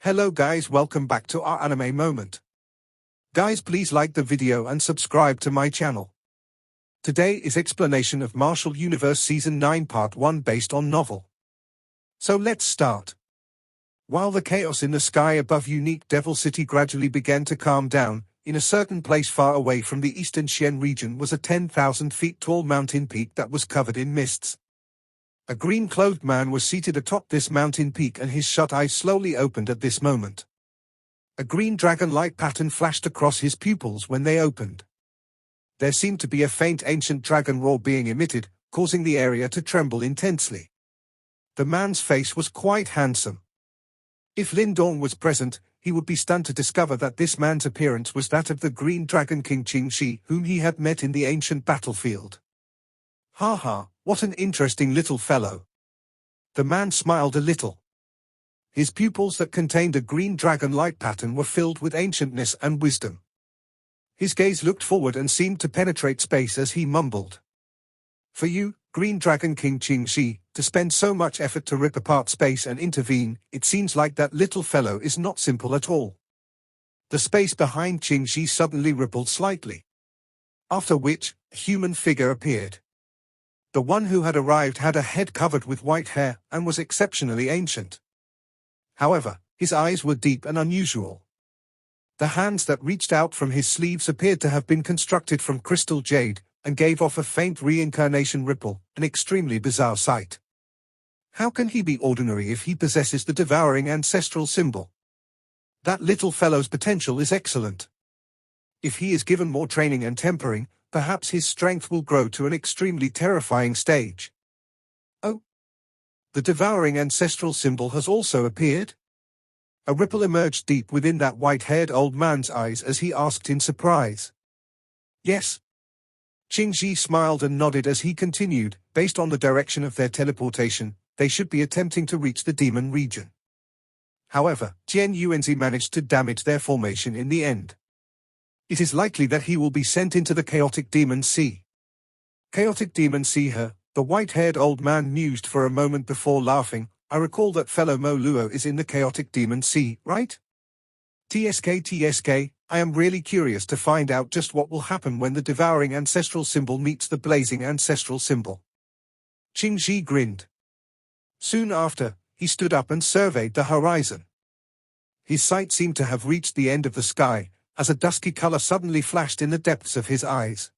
Hello guys, welcome back to our anime moment. Guys, please like the video and subscribe to my channel. Today is explanation of Martial Universe Season 9 Part 1 based on novel. So let's start. While the chaos in the sky above Unique Devil City gradually began to calm down, in a certain place far away from the eastern Xian region was a 10,000 feet tall mountain peak that was covered in mists. A green-clothed man was seated atop this mountain peak and his shut eyes slowly opened at this moment. A green dragon light pattern flashed across his pupils when they opened. There seemed to be a faint ancient dragon roar being emitted, causing the area to tremble intensely. The man's face was quite handsome. If Lin Dong was present, he would be stunned to discover that this man's appearance was that of the Green Dragon King Qing Shi, whom he had met in the ancient battlefield. Ha ha, what an interesting little fellow. The man smiled a little. His pupils that contained a green dragon light pattern were filled with ancientness and wisdom. His gaze looked forward and seemed to penetrate space as he mumbled. For you, Green Dragon King Qing Shi, to spend so much effort to rip apart space and intervene, it seems like that little fellow is not simple at all. The space behind Qing Shi suddenly rippled slightly. After which, a human figure appeared. The one who had arrived had a head covered with white hair and was exceptionally ancient. However, his eyes were deep and unusual. The hands that reached out from his sleeves appeared to have been constructed from crystal jade, and gave off a faint reincarnation ripple, an extremely bizarre sight. How can he be ordinary if he possesses the devouring ancestral symbol? That little fellow's potential is excellent. If he is given more training and tempering, perhaps his strength will grow to an extremely terrifying stage. Oh! The devouring ancestral symbol has also appeared? A ripple emerged deep within that white-haired old man's eyes as he asked in surprise. Yes. Qing Shi smiled and nodded as he continued, based on the direction of their teleportation, they should be attempting to reach the demon region. However, Jian Yuanzi managed to damage their formation in the end. It is likely that he will be sent into the Chaotic Demon Sea. Chaotic Demon Sea, the white-haired old man mused for a moment before laughing. I recall that fellow Mo Luo is in the Chaotic Demon Sea, right? TSK, I am really curious to find out just what will happen when the devouring ancestral symbol meets the blazing ancestral symbol. Qing Shi grinned. Soon after, he stood up and surveyed the horizon. His sight seemed to have reached the end of the sky, as a dusky color suddenly flashed in the depths of his eyes.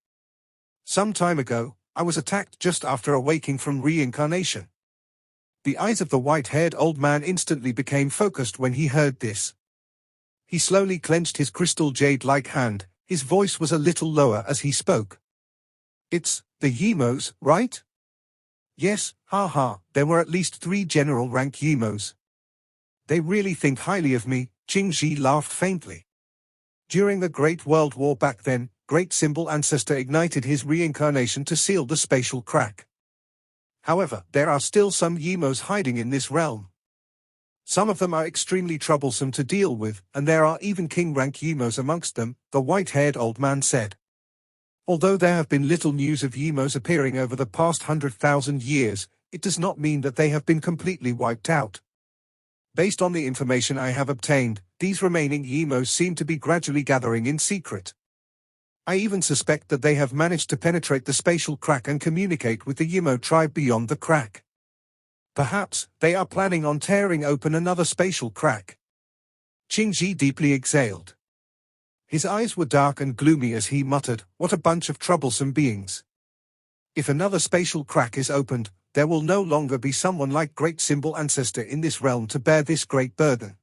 Some time ago, I was attacked just after awaking from reincarnation. The eyes of the white-haired old man instantly became focused when he heard this. He slowly clenched his crystal jade-like hand, his voice was a little lower as he spoke. It's the Yimos, right? Yes, ha, there were at least 3 general-rank Yimos. They really think highly of me, Qing Shi laughed faintly. During the Great World War back then, Great Symbol Ancestor ignited his reincarnation to seal the spatial crack. However, there are still some Yimos hiding in this realm. Some of them are extremely troublesome to deal with, and there are even king-rank Yimos amongst them, the white-haired old man said. Although there have been little news of Yimos appearing over the past 100,000 years, it does not mean that they have been completely wiped out. Based on the information I have obtained, these remaining Yimos seem to be gradually gathering in secret. I even suspect that they have managed to penetrate the spatial crack and communicate with the Yimo tribe beyond the crack. Perhaps, they are planning on tearing open another spatial crack. Qing Shi deeply exhaled. His eyes were dark and gloomy as he muttered, what a bunch of troublesome beings. If another spatial crack is opened, there will no longer be someone like Great Symbol Ancestor in this realm to bear this great burden.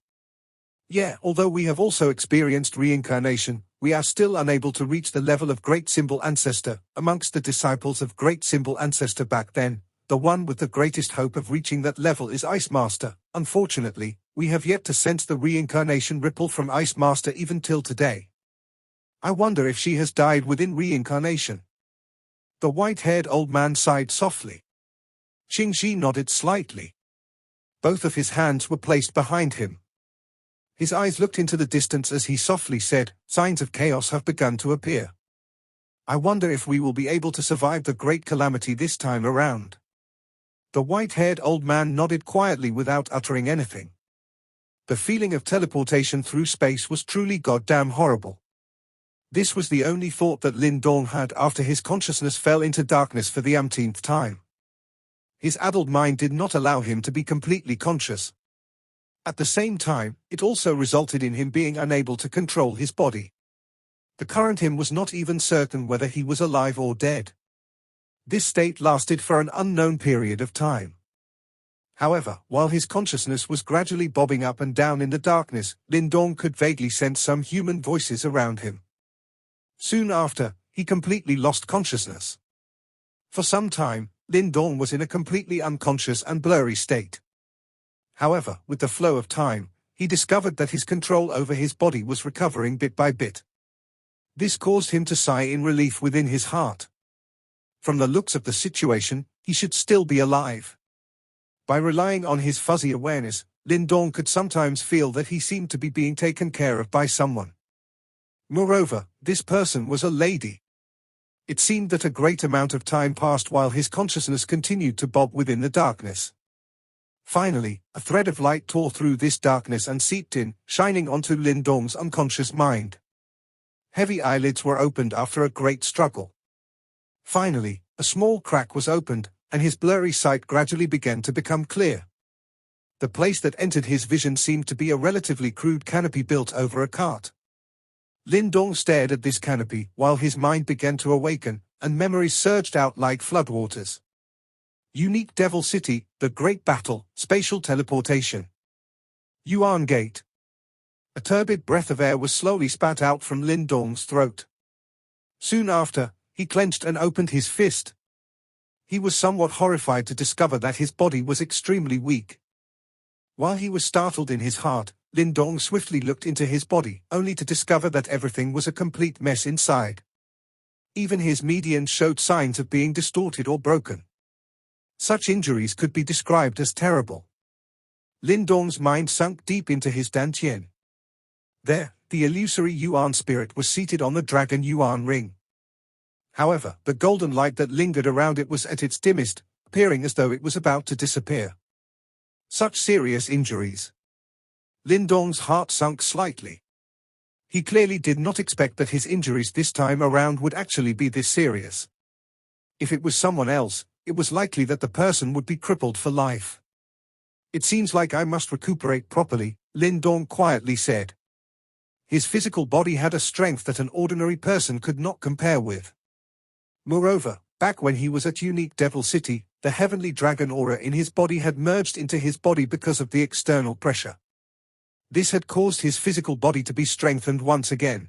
Yeah, although we have also experienced reincarnation, we are still unable to reach the level of Great Symbol Ancestor. Amongst the disciples of Great Symbol Ancestor back then, the one with the greatest hope of reaching that level is Ice Master. Unfortunately, we have yet to sense the reincarnation ripple from Ice Master even till today. I wonder if she has died within reincarnation. The white-haired old man sighed softly. Qing Shi nodded slightly. Both of his hands were placed behind him. His eyes looked into the distance as he softly said, signs of chaos have begun to appear. I wonder if we will be able to survive the great calamity this time around. The white-haired old man nodded quietly without uttering anything. The feeling of teleportation through space was truly goddamn horrible. This was the only thought that Lin Dong had after his consciousness fell into darkness for the umpteenth time. His addled mind did not allow him to be completely conscious. At the same time, it also resulted in him being unable to control his body. The current him was not even certain whether he was alive or dead. This state lasted for an unknown period of time. However, while his consciousness was gradually bobbing up and down in the darkness, Lin Dong could vaguely sense some human voices around him. Soon after, he completely lost consciousness. For some time, Lin Dong was in a completely unconscious and blurry state. However, with the flow of time, he discovered that his control over his body was recovering bit by bit. This caused him to sigh in relief within his heart. From the looks of the situation, he should still be alive. By relying on his fuzzy awareness, Lin Dong could sometimes feel that he seemed to be being taken care of by someone. Moreover, this person was a lady. It seemed that a great amount of time passed while his consciousness continued to bob within the darkness. Finally, a thread of light tore through this darkness and seeped in, shining onto Lin Dong's unconscious mind. Heavy eyelids were opened after a great struggle. Finally, a small crack was opened, and his blurry sight gradually began to become clear. The place that entered his vision seemed to be a relatively crude canopy built over a cart. Lin Dong stared at this canopy while his mind began to awaken, and memories surged out like floodwaters. Unique Devil City, the Great Battle, spatial teleportation. Yuan Gate. A turbid breath of air was slowly spat out from Lin Dong's throat. Soon after, he clenched and opened his fist. He was somewhat horrified to discover that his body was extremely weak. While he was startled in his heart, Lin Dong swiftly looked into his body, only to discover that everything was a complete mess inside. Even his median showed signs of being distorted or broken. Such injuries could be described as terrible. Lin Dong's mind sunk deep into his dantian. There, the illusory Yuan spirit was seated on the dragon Yuan ring. However, the golden light that lingered around it was at its dimmest, appearing as though it was about to disappear. Such serious injuries. Lin Dong's heart sunk slightly. He clearly did not expect that his injuries this time around would actually be this serious. If it was someone else, it was likely that the person would be crippled for life. It seems like I must recuperate properly, Lin Dong quietly said. His physical body had a strength that an ordinary person could not compare with. Moreover, back when he was at Unique Devil City, the heavenly dragon aura in his body had merged into his body because of the external pressure. This had caused his physical body to be strengthened once again.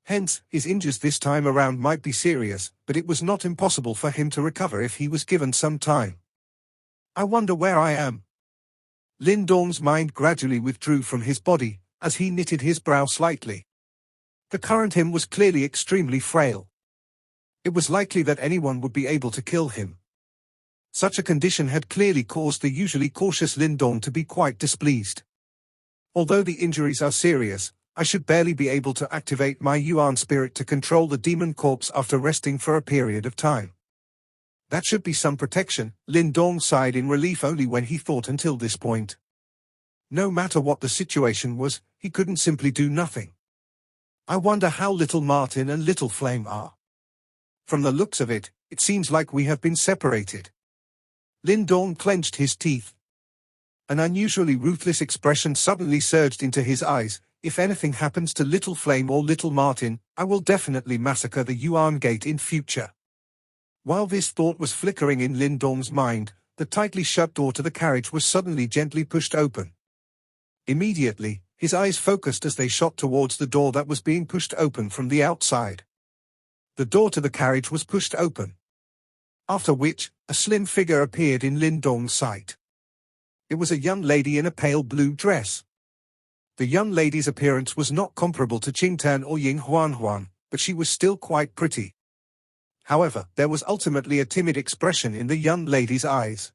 Hence, his injuries this time around might be serious, but it was not impossible for him to recover if he was given some time. I wonder where I am. Lin Dong's mind gradually withdrew from his body, as he knitted his brow slightly. The current him was clearly extremely frail. It was likely that anyone would be able to kill him. Such a condition had clearly caused the usually cautious Lin Dong to be quite displeased. Although the injuries are serious, I should barely be able to activate my Yuan spirit to control the demon corpse after resting for a period of time. That should be some protection, Lin Dong sighed in relief only when he thought until this point. No matter what the situation was, he couldn't simply do nothing. I wonder how little Martin and little Flame are. From the looks of it, it seems like we have been separated. Lin Dong clenched his teeth. An unusually ruthless expression suddenly surged into his eyes. If anything happens to Little Flame or Little Martin, I will definitely massacre the Yuan Gate in future. While this thought was flickering in Lin Dong's mind, the tightly shut door to the carriage was suddenly gently pushed open. Immediately, his eyes focused as they shot towards the door that was being pushed open from the outside. The door to the carriage was pushed open. After which, a slim figure appeared in Lin Dong's sight. It was a young lady in a pale blue dress. The young lady's appearance was not comparable to Qingtan or Ying Huan, but she was still quite pretty. However, there was ultimately a timid expression in the young lady's eyes.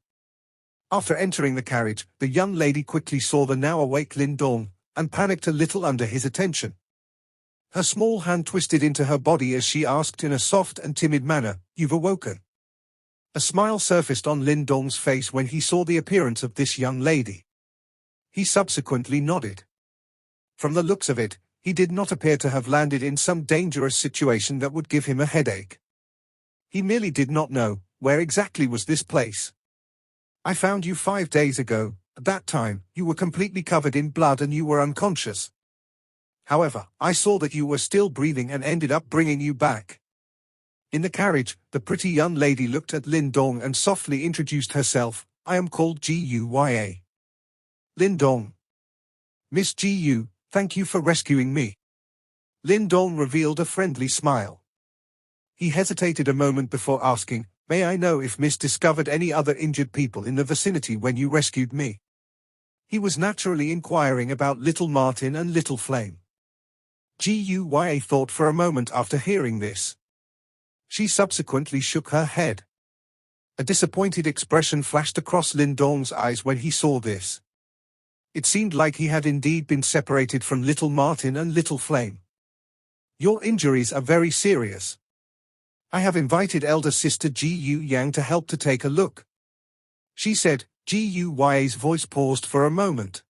After entering the carriage, the young lady quickly saw the now awake Lin Dong, and panicked a little under his attention. Her small hand twisted into her body as she asked in a soft and timid manner, "You've awoken?" A smile surfaced on Lin Dong's face when he saw the appearance of this young lady. He subsequently nodded. From the looks of it, he did not appear to have landed in some dangerous situation that would give him a headache. He merely did not know, where exactly was this place. I found you 5 days ago. At that time, you were completely covered in blood and you were unconscious. However, I saw that you were still breathing and ended up bringing you back. In the carriage, the pretty young lady looked at Lin Dong and softly introduced herself. I am called Guya. Lin Dong. Miss Gu, thank you for rescuing me. Lin Dong revealed a friendly smile. He hesitated a moment before asking, may I know if Miss discovered any other injured people in the vicinity when you rescued me? He was naturally inquiring about Little Martin and Little Flame. Guya thought for a moment after hearing this. She subsequently shook her head. A disappointed expression flashed across Lin Dong's eyes when he saw this. It seemed like he had indeed been separated from Little Martin and Little Flame. Your injuries are very serious. I have invited elder sister Guya to help to take a look, she said. Guya's voice paused for a moment.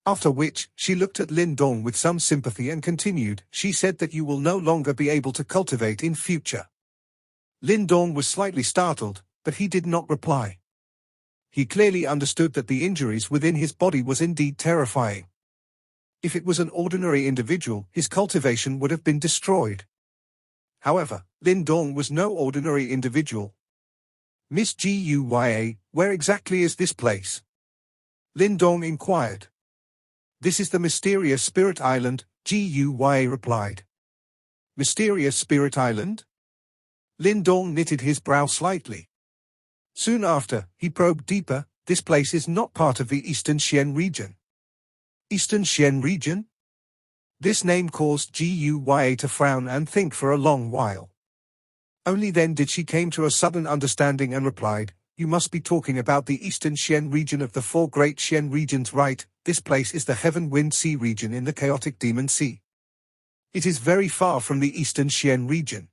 After which, she looked at Lin Dong with some sympathy and continued, she said that you will no longer be able to cultivate in future. Lin Dong was slightly startled, but he did not reply. He clearly understood that the injuries within his body was indeed terrifying. If it was an ordinary individual, his cultivation would have been destroyed. However, Lin Dong was no ordinary individual. Miss Guya, where exactly is this place? Lin Dong inquired. This is the Mysterious Spirit Island, Guya replied. Mysterious Spirit Island? Lin Dong knitted his brow slightly. Soon after, he probed deeper. This place is not part of the Eastern Xian region. Eastern Xian region? This name caused Guya to frown and think for a long while. Only then did she come to a sudden understanding and replied, you must be talking about the Eastern Xian region of the 4 great Xian regions, right? This place is the Heaven Wind Sea region in the chaotic Demon Sea. It is very far from the Eastern Xian region.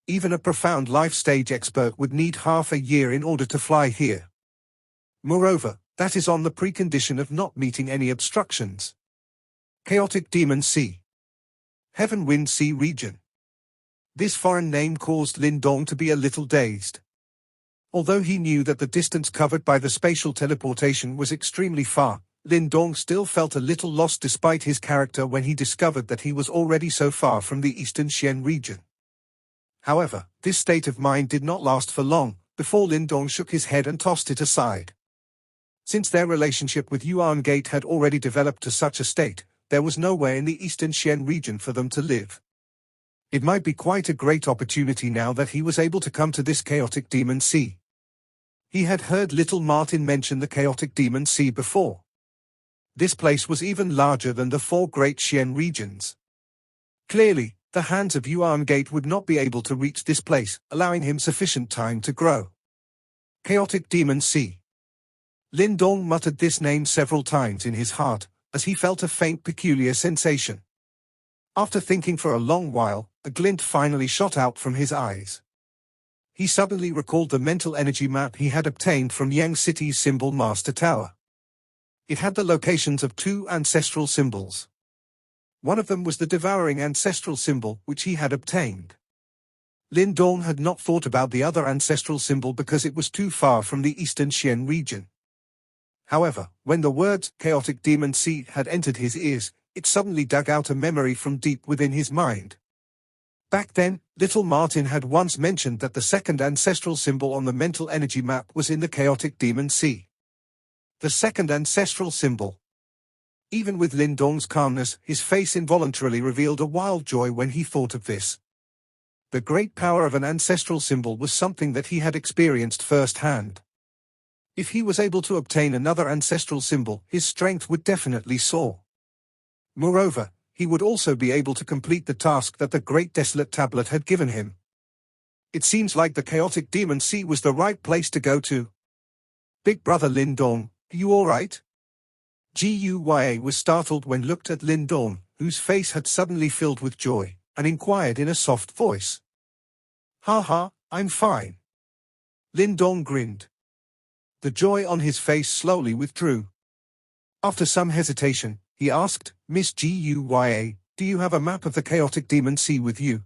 Even a profound life stage expert would need half a year in order to fly here. Moreover, that is on the precondition of not meeting any obstructions. Chaotic Demon Sea. Heaven Wind Sea region. This foreign name caused Lin Dong to be a little dazed. Although he knew that the distance covered by the spatial teleportation was extremely far, Lin Dong still felt a little lost despite his character when he discovered that he was already so far from the Eastern Xian region. However, this state of mind did not last for long, before Lin Dong shook his head and tossed it aside. Since their relationship with Yuan Gate had already developed to such a state, there was nowhere in the Eastern Xian region for them to live. It might be quite a great opportunity now that he was able to come to this chaotic Demon Sea. He had heard Little Martin mention the chaotic Demon Sea before. This place was even larger than the 4 great Xian regions. Clearly, the hands of Yuan Gate would not be able to reach this place, allowing him sufficient time to grow. Chaotic Demon Sea. Lin Dong muttered this name several times in his heart, as he felt a faint peculiar sensation. After thinking for a long while, a glint finally shot out from his eyes. He suddenly recalled the mental energy map he had obtained from Yang City's symbol Master Tower. It had the locations of 2 ancestral symbols. One of them was the devouring ancestral symbol which he had obtained. Lin Dong had not thought about the other ancestral symbol because it was too far from the Eastern Xian region. However, when the words Chaotic Demon Sea had entered his ears, it suddenly dug out a memory from deep within his mind. Back then, Little Martin had once mentioned that the second ancestral symbol on the mental energy map was in the Chaotic Demon Sea. The second ancestral symbol. Even with Lin Dong's calmness, his face involuntarily revealed a wild joy when he thought of this. The great power of an ancestral symbol was something that he had experienced firsthand. If he was able to obtain another ancestral symbol, his strength would definitely soar. Moreover, he would also be able to complete the task that the Great Desolate Tablet had given him. It seems like the Chaotic Demon Sea was the right place to go to. Big brother Lin Dong, are you alright? Guya was startled when looked at Lin Dong, whose face had suddenly filled with joy, and inquired in a soft voice. Ha ha, I'm fine. Lin Dong grinned. The joy on his face slowly withdrew. After some hesitation, he asked, Miss Guya, do you have a map of the chaotic demon sea with you?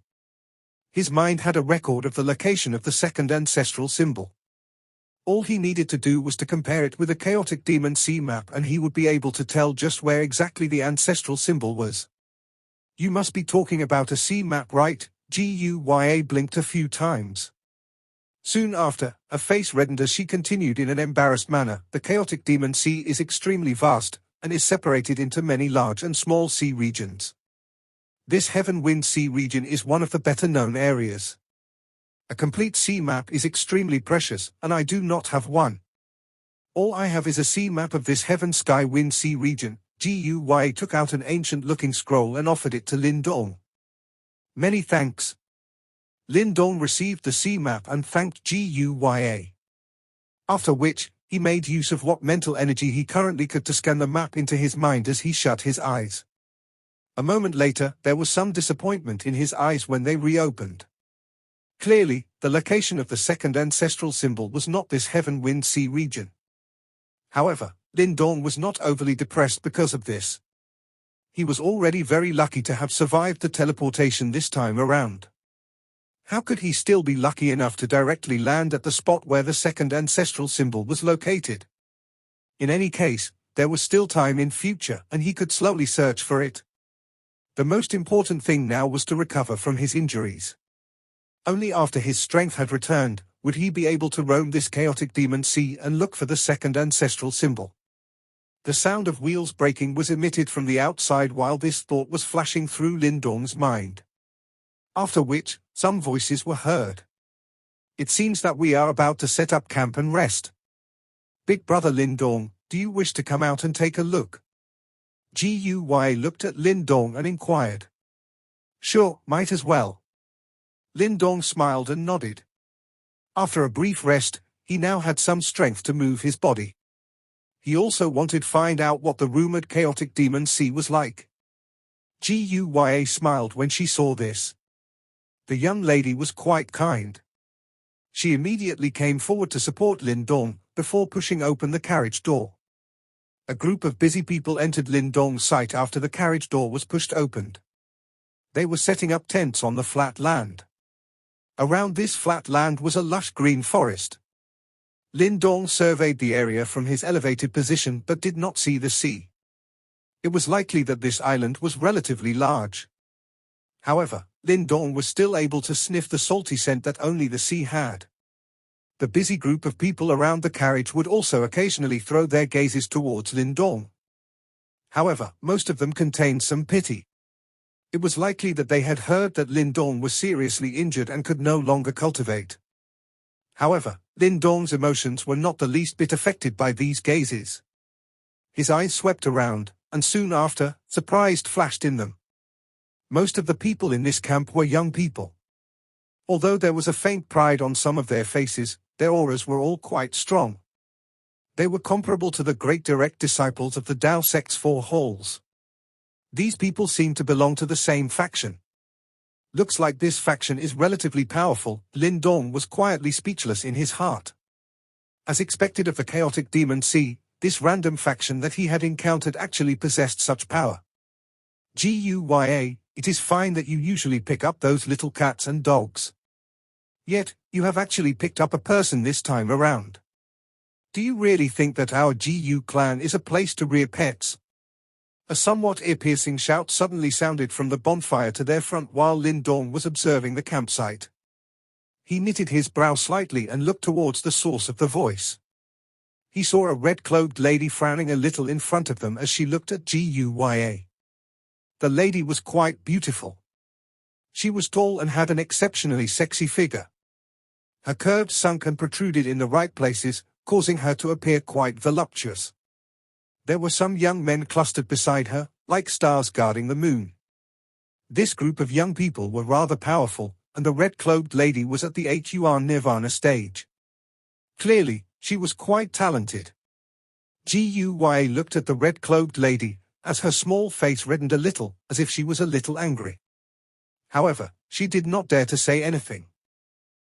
His mind had a record of the location of the second ancestral symbol. All he needed to do was to compare it with a chaotic demon sea map and he would be able to tell just where exactly the ancestral symbol was. You must be talking about a sea map, right? Guya blinked a few times. Soon after, her face reddened as she continued in an embarrassed manner. The chaotic demon sea is extremely vast, and is separated into many large and small sea regions. This Heaven Wind Sea region is one of the better known areas. A complete sea map is extremely precious, and I do not have one. All I have is a sea map of this Heaven Sky Wind Sea region. Guya took out an ancient-looking scroll and offered it to Lin Dong. Many thanks. Lin Dong received the sea map and thanked Guya. After which, he made use of what mental energy he currently could to scan the map into his mind as he shut his eyes. A moment later, there was some disappointment in his eyes when they reopened. Clearly, the location of the second ancestral symbol was not this Heaven Wind Sea region. However, Lin Dong was not overly depressed because of this. He was already very lucky to have survived the teleportation this time around. How could he still be lucky enough to directly land at the spot where the second ancestral symbol was located? In any case, there was still time in future and he could slowly search for it. The most important thing now was to recover from his injuries. Only after his strength had returned, would he be able to roam this chaotic demon sea and look for the second ancestral symbol. The sound of wheels braking was emitted from the outside while this thought was flashing through Lin Dong's mind. After which, some voices were heard. It seems that we are about to set up camp and rest. Big brother Lin Dong, do you wish to come out and take a look? Guya looked at Lin Dong and inquired. Sure, might as well. Lin Dong smiled and nodded. After a brief rest, he now had some strength to move his body. He also wanted to find out what the rumored chaotic demon sea was like. Guya smiled when she saw this. The young lady was quite kind. She immediately came forward to support Lin Dong, before pushing open the carriage door. A group of busy people entered Lin Dong's sight after the carriage door was pushed open. They were setting up tents on the flat land. Around this flat land was a lush green forest. Lin Dong surveyed the area from his elevated position but did not see the sea. It was likely that this island was relatively large. However, Lin Dong was still able to sniff the salty scent that only the sea had. The busy group of people around the carriage would also occasionally throw their gazes towards Lin Dong. However, most of them contained some pity. It was likely that they had heard that Lin Dong was seriously injured and could no longer cultivate. However, Lin Dong's emotions were not the least bit affected by these gazes. His eyes swept around, and soon after, surprise flashed in them. Most of the people in this camp were young people. Although there was a faint pride on some of their faces, their auras were all quite strong. They were comparable to the great direct disciples of the Tao sect's four halls. These people seemed to belong to the same faction. Looks like this faction is relatively powerful. Lin Dong was quietly speechless in his heart. As expected of the chaotic demon sea, this random faction that he had encountered actually possessed such power. Guya, it is fine that you usually pick up those little cats and dogs. Yet, you have actually picked up a person this time around. Do you really think that our GU clan is a place to rear pets? A somewhat ear-piercing shout suddenly sounded from the bonfire to their front while Lin Dong was observing the campsite. He knitted his brow slightly and looked towards the source of the voice. He saw a red-cloaked lady frowning a little in front of them as she looked at Guya. The lady was quite beautiful. She was tall and had an exceptionally sexy figure. Her curves sunk and protruded in the right places, causing her to appear quite voluptuous. There were some young men clustered beside her, like stars guarding the moon. This group of young people were rather powerful, and the red-cloaked lady was at the HUR Nirvana stage. Clearly, she was quite talented. Guya looked at the red-cloaked lady, as her small face reddened a little, as if she was a little angry. However, she did not dare to say anything.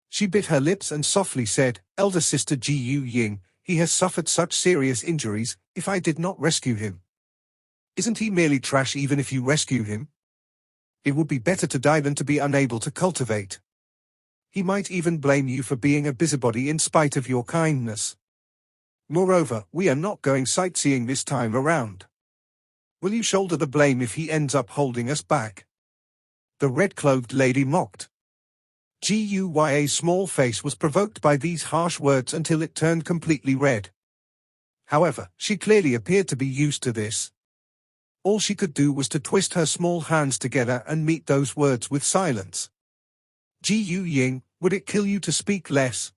She bit her lips and softly said, "Elder sister Gu Ying, he has suffered such serious injuries, If I did not rescue him? Isn't he merely trash even if you rescue him? It would be better to die than to be unable to cultivate. He might even blame you for being a busybody in spite of your kindness. Moreover, we are not going sightseeing this time around. Will you shoulder the blame if he ends up holding us back? The red-clothed lady mocked. Guy's small face was provoked by these harsh words until it turned completely red. However, she clearly appeared to be used to this. All she could do was to twist her small hands together and meet those words with silence. Ying, would it kill you to speak less?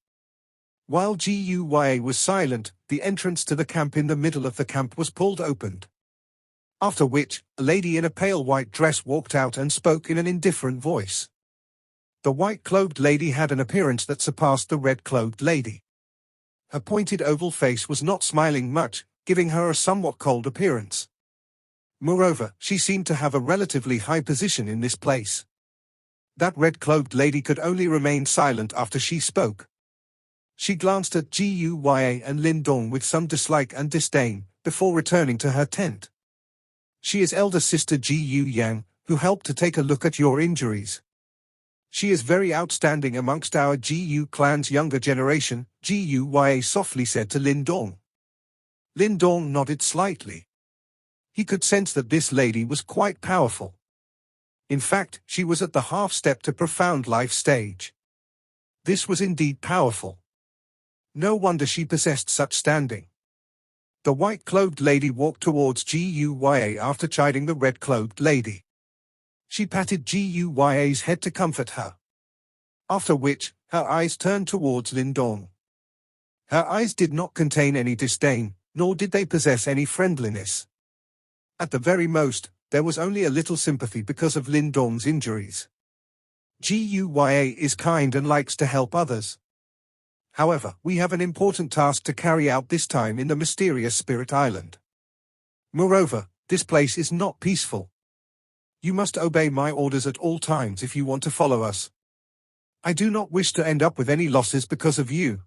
While Guy was silent, the entrance to the camp in the middle of the camp was pulled open. After which, a lady in a pale white dress walked out and spoke in an indifferent voice. The white-clothed lady had an appearance that surpassed the red-clothed lady. Her pointed oval face was not smiling much, giving her a somewhat cold appearance. Moreover, she seemed to have a relatively high position in this place. That red-clothed lady could only remain silent after she spoke. She glanced at Guy and Lindong with some dislike and disdain, before returning to her tent. She is elder sister Ji Yang, who helped to take a look at your injuries. She is very outstanding amongst our Gu clan's younger generation, Guy softly said to Lindong. Lindong nodded slightly. He could sense that this lady was quite powerful. In fact, she was at the half-step to profound life stage. This was indeed powerful. No wonder she possessed such standing. The white-clothed lady walked towards Guy after chiding the red-clothed lady. She patted Guy's head to comfort her. After which, her eyes turned towards Lindong. Her eyes did not contain any disdain, nor did they possess any friendliness. At the very most, there was only a little sympathy because of Lindong's injuries. Guy is kind and likes to help others. However, we have an important task to carry out this time in the mysterious Spirit Island. Moreover, this place is not peaceful. You must obey my orders at all times if you want to follow us. I do not wish to end up with any losses because of you.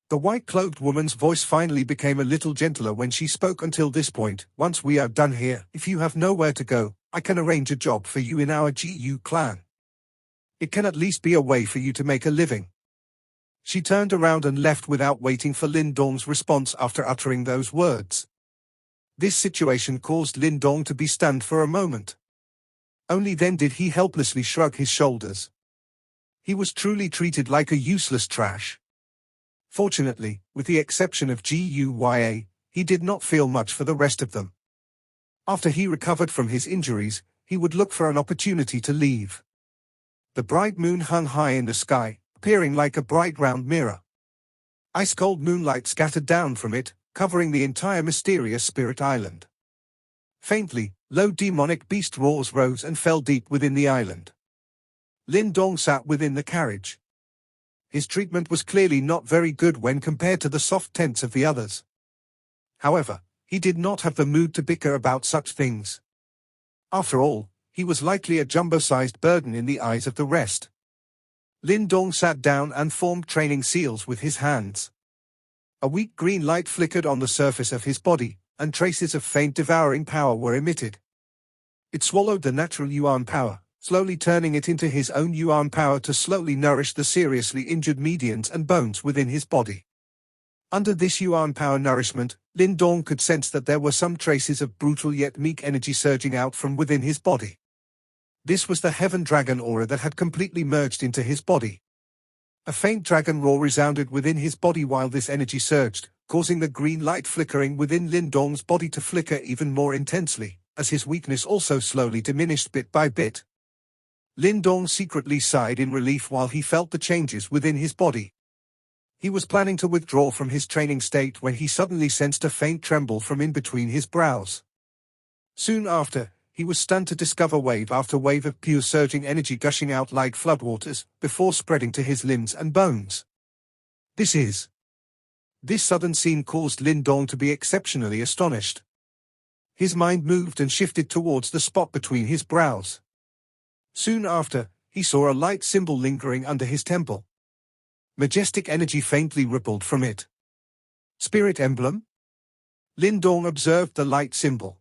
The white-cloaked woman's voice finally became a little gentler when she spoke. Until this point, once we are done here, if you have nowhere to go, I can arrange a job for you in our Gu clan. It can at least be a way for you to make a living. She turned around and left without waiting for Lindong's response after uttering those words. This situation caused Lindong to be stunned for a moment. Only then did he helplessly shrug his shoulders. He was truly treated like a useless trash. Fortunately, with the exception of Guy, he did not feel much for the rest of them. After he recovered from his injuries, he would look for an opportunity to leave. The bright moon hung high in the sky, appearing like a bright round mirror. Ice-cold moonlight scattered down from it, covering the entire mysterious Spirit Island. Faintly, low demonic beast roars rose and fell deep within the island. Lindong sat within the carriage. His treatment was clearly not very good when compared to the soft tents of the others. However, he did not have the mood to bicker about such things. After all, he was likely a jumbo-sized burden in the eyes of the rest. Lindong sat down and formed training seals with his hands. A weak green light flickered on the surface of his body, and traces of faint devouring power were emitted. It swallowed the natural Yuan power, slowly turning it into his own Yuan power to slowly nourish the seriously injured medians and bones within his body. Under this Yuan power nourishment, Lindong could sense that there were some traces of brutal yet meek energy surging out from within his body. This was the Heaven Dragon aura that had completely merged into his body. A faint dragon roar resounded within his body while this energy surged, causing the green light flickering within Lindong's body to flicker even more intensely, as his weakness also slowly diminished bit by bit. Lindong secretly sighed in relief while he felt the changes within his body. He was planning to withdraw from his training state when he suddenly sensed a faint tremble from in between his brows. Soon after, he was stunned to discover wave after wave of pure surging energy gushing out like floodwaters, before spreading to his limbs and bones. This sudden scene caused Lindong to be exceptionally astonished. His mind moved and shifted towards the spot between his brows. Soon after, he saw a light symbol lingering under his temple. Majestic energy faintly rippled from it. Spirit emblem? Lindong observed the light symbol.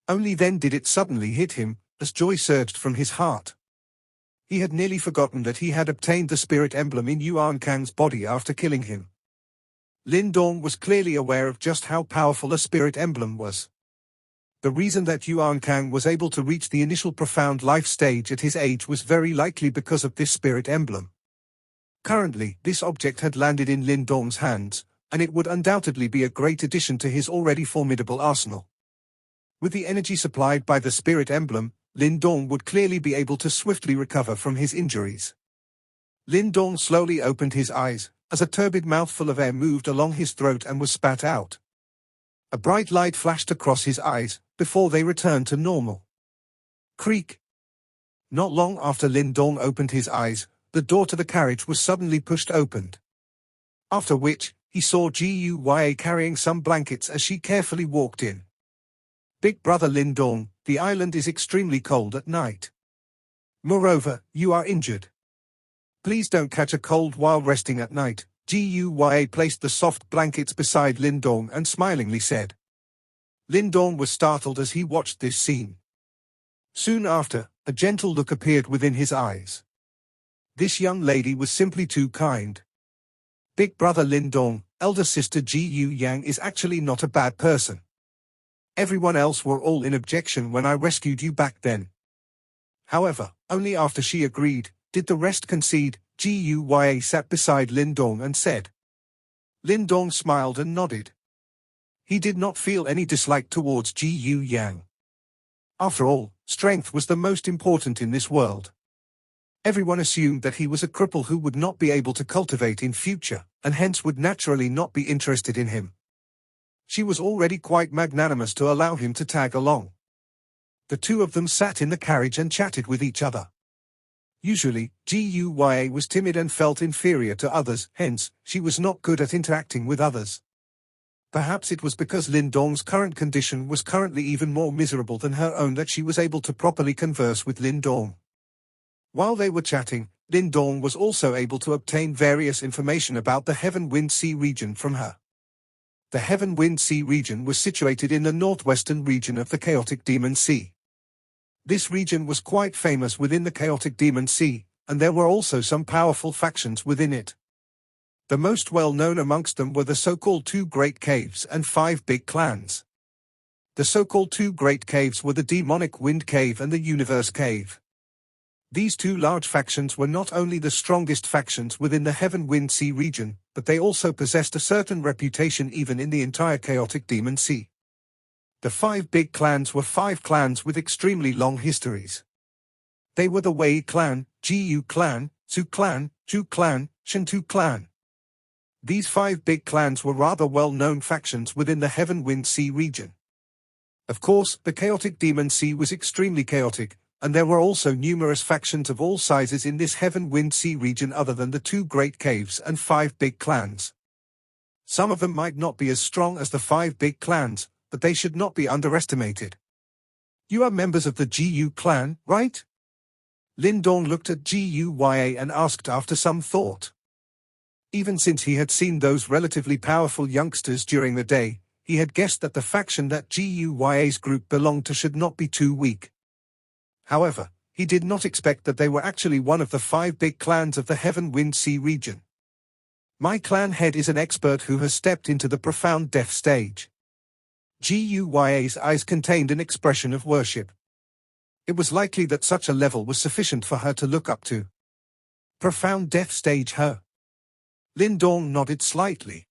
Only then did it suddenly hit him, as joy surged from his heart. He had nearly forgotten that he had obtained the spirit emblem in Yuan Kang's body after killing him. Lindong was clearly aware of just how powerful a spirit emblem was. The reason that Yuan Kang was able to reach the initial profound life stage at his age was very likely because of this spirit emblem. Currently, this object had landed in Lindong's hands, and it would undoubtedly be a great addition to his already formidable arsenal. With the energy supplied by the spirit emblem, Lindong would clearly be able to swiftly recover from his injuries. Lindong slowly opened his eyes, as a turbid mouthful of air moved along his throat and was spat out. A bright light flashed across his eyes, before they returned to normal. Creak. Not long after Lindong opened his eyes, the door to the carriage was suddenly pushed open. After which, he saw Guya carrying some blankets as she carefully walked in. Big brother Lindong, the island is extremely cold at night. Moreover, you are injured. Please don't catch a cold while resting at night. Guya placed the soft blankets beside Lindong and smilingly said. Lindong was startled as he watched this scene. Soon after, a gentle look appeared within his eyes. This young lady was simply too kind. Big brother Lindong, elder sister Guya is actually not a bad person. Everyone else were all in objection when I rescued you back then. However, only after she agreed, did the rest concede. Guya sat beside Lindong and said. Lindong smiled and nodded. He did not feel any dislike towards Guya. After all, strength was the most important in this world. Everyone assumed that he was a cripple who would not be able to cultivate in future, and hence would naturally not be interested in him. She was already quite magnanimous to allow him to tag along. The two of them sat in the carriage and chatted with each other. Usually, Guya was timid and felt inferior to others, hence, she was not good at interacting with others. Perhaps it was because Lindong's current condition was currently even more miserable than her own that she was able to properly converse with Lindong. While they were chatting, Lindong was also able to obtain various information about the Heaven Wind Sea region from her. The Heaven Wind Sea region was situated in the northwestern region of the Chaotic Demon Sea. This region was quite famous within the Chaotic Demon Sea, and there were also some powerful factions within it. The most well-known amongst them were the so-called Two Great Caves and 5 Big Clans. The so-called Two Great Caves were the Demonic Wind Cave and the Universe Cave. These two large factions were not only the strongest factions within the Heaven Wind Sea region, but they also possessed a certain reputation even in the entire Chaotic Demon Sea. The 5 big clans were 5 clans with extremely long histories. They were the Wei clan, Jiu clan, Su clan, Chu clan, Shintu clan. These 5 big clans were rather well-known factions within the Heaven Wind Sea region. Of course, the Chaotic Demon Sea was extremely chaotic, and there were also numerous factions of all sizes in this Heaven Wind Sea region other than the 2 Great Caves and 5 big clans. Some of them might not be as strong as the 5 big clans, but they should not be underestimated. You are members of the Jiu clan, right? Lindong looked at Guya and asked after some thought. Even since he had seen those relatively powerful youngsters during the day, he had guessed that the faction that Guya's group belonged to should not be too weak. However, he did not expect that they were actually one of the 5 big clans of the Heaven Wind Sea region. My clan head is an expert who has stepped into the profound death stage. Guya's eyes contained an expression of worship. It was likely that such a level was sufficient for her to look up to. Profound death stage, huh? Lindong nodded slightly.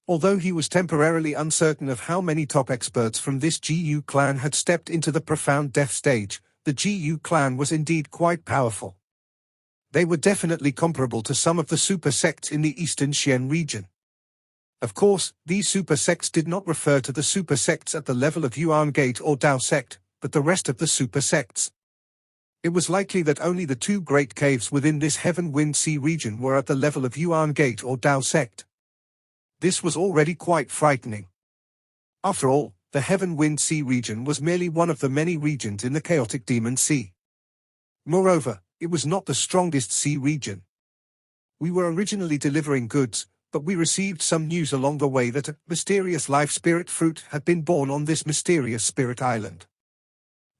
Although he was temporarily uncertain of how many top experts from this Jiu clan had stepped into the profound death stage, the Jiu clan was indeed quite powerful. They were definitely comparable to some of the super sects in the Eastern Xian region. Of course, these super sects did not refer to the super sects at the level of Yuan Gate or Dao sect, but the rest of the super sects. It was likely that only the 2 great caves within this Heaven Wind Sea region were at the level of Yuan Gate or Dao sect. This was already quite frightening. After all, the Heaven Wind Sea region was merely one of the many regions in the Chaotic Demon Sea. Moreover, it was not the strongest sea region. We were originally delivering goods, but we received some news along the way that a mysterious life spirit fruit had been born on this mysterious spirit island.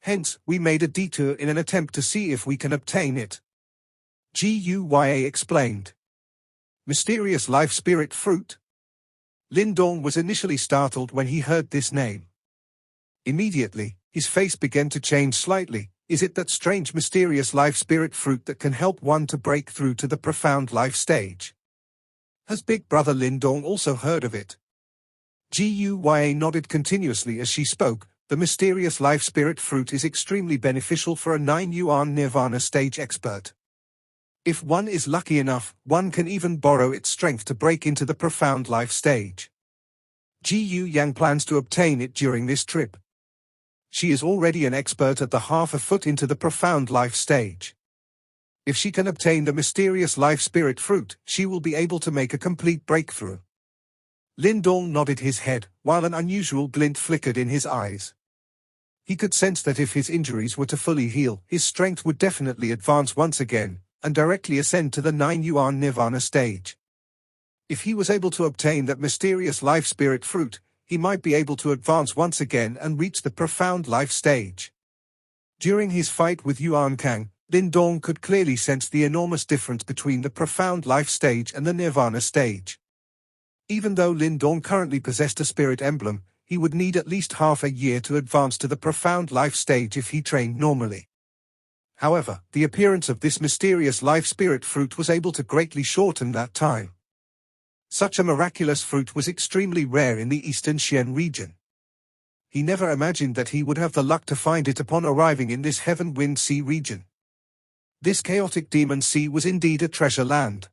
Hence, we made a detour in an attempt to see if we can obtain it. Guya explained. Mysterious life spirit fruit? Lindong was initially startled when he heard this name. Immediately, his face began to change slightly. Is it that strange mysterious life spirit fruit that can help one to break through to the profound life stage? Has Big Brother Lindong also heard of it? Guya nodded continuously as she spoke. The mysterious life spirit fruit is extremely beneficial for a 9-yuan nirvana stage expert. If one is lucky enough, one can even borrow its strength to break into the profound life stage. Guya plans to obtain it during this trip. She is already an expert at the half a foot into the profound life stage. If she can obtain the mysterious life spirit fruit, she will be able to make a complete breakthrough. Lindong nodded his head, while an unusual glint flickered in his eyes. He could sense that if his injuries were to fully heal, his strength would definitely advance once again, and directly ascend to the 9-yuan nirvana stage. If he was able to obtain that mysterious life spirit fruit, he might be able to advance once again and reach the profound life stage. During his fight with Yuan Kang, Lindong could clearly sense the enormous difference between the profound life stage and the nirvana stage. Even though Lindong currently possessed a spirit emblem, he would need at least half a year to advance to the profound life stage if he trained normally. However, the appearance of this mysterious life spirit fruit was able to greatly shorten that time. Such a miraculous fruit was extremely rare in the Eastern Xian region. He never imagined that he would have the luck to find it upon arriving in this Heaven Wind Sea region. This chaotic demon sea was indeed a treasure land.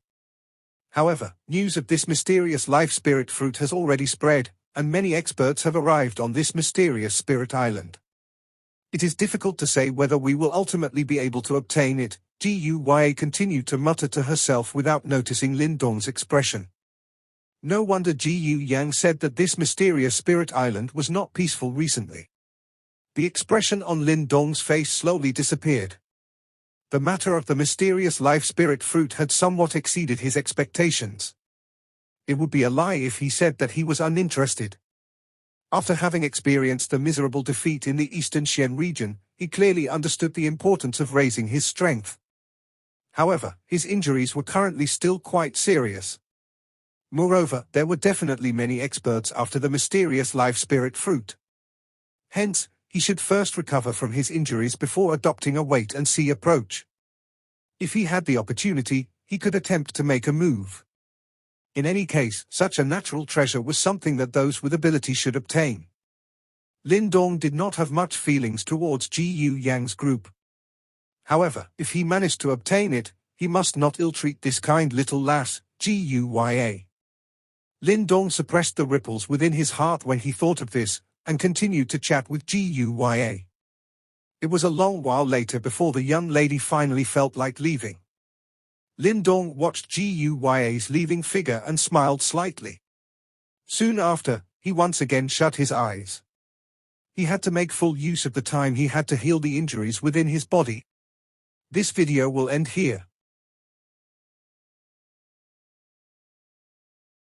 However, news of this mysterious life spirit fruit has already spread, and many experts have arrived on this mysterious spirit island. It is difficult to say whether we will ultimately be able to obtain it. Guya continued to mutter to herself without noticing Lindong's expression. No wonder Guya said that this mysterious spirit island was not peaceful recently. The expression on Lindong's face slowly disappeared. The matter of the mysterious life spirit fruit had somewhat exceeded his expectations. It would be a lie if he said that he was uninterested. After having experienced a miserable defeat in the Eastern Xian region, he clearly understood the importance of raising his strength. However, his injuries were currently still quite serious. Moreover, there were definitely many experts after the mysterious life spirit fruit. Hence, he should first recover from his injuries before adopting a wait-and-see approach. If he had the opportunity, he could attempt to make a move. In any case, such a natural treasure was something that those with ability should obtain. Lindong did not have much feelings towards Guyu's group. However, if he managed to obtain it, he must not ill-treat this kind little lass, Guya. Lindong suppressed the ripples within his heart when he thought of this, and continued to chat with Guya. It was a long while later before the young lady finally felt like leaving. Lindong watched Guy's leaving figure and smiled slightly. Soon after, he once again shut his eyes. He had to make full use of the time he had to heal the injuries within his body. This video will end here.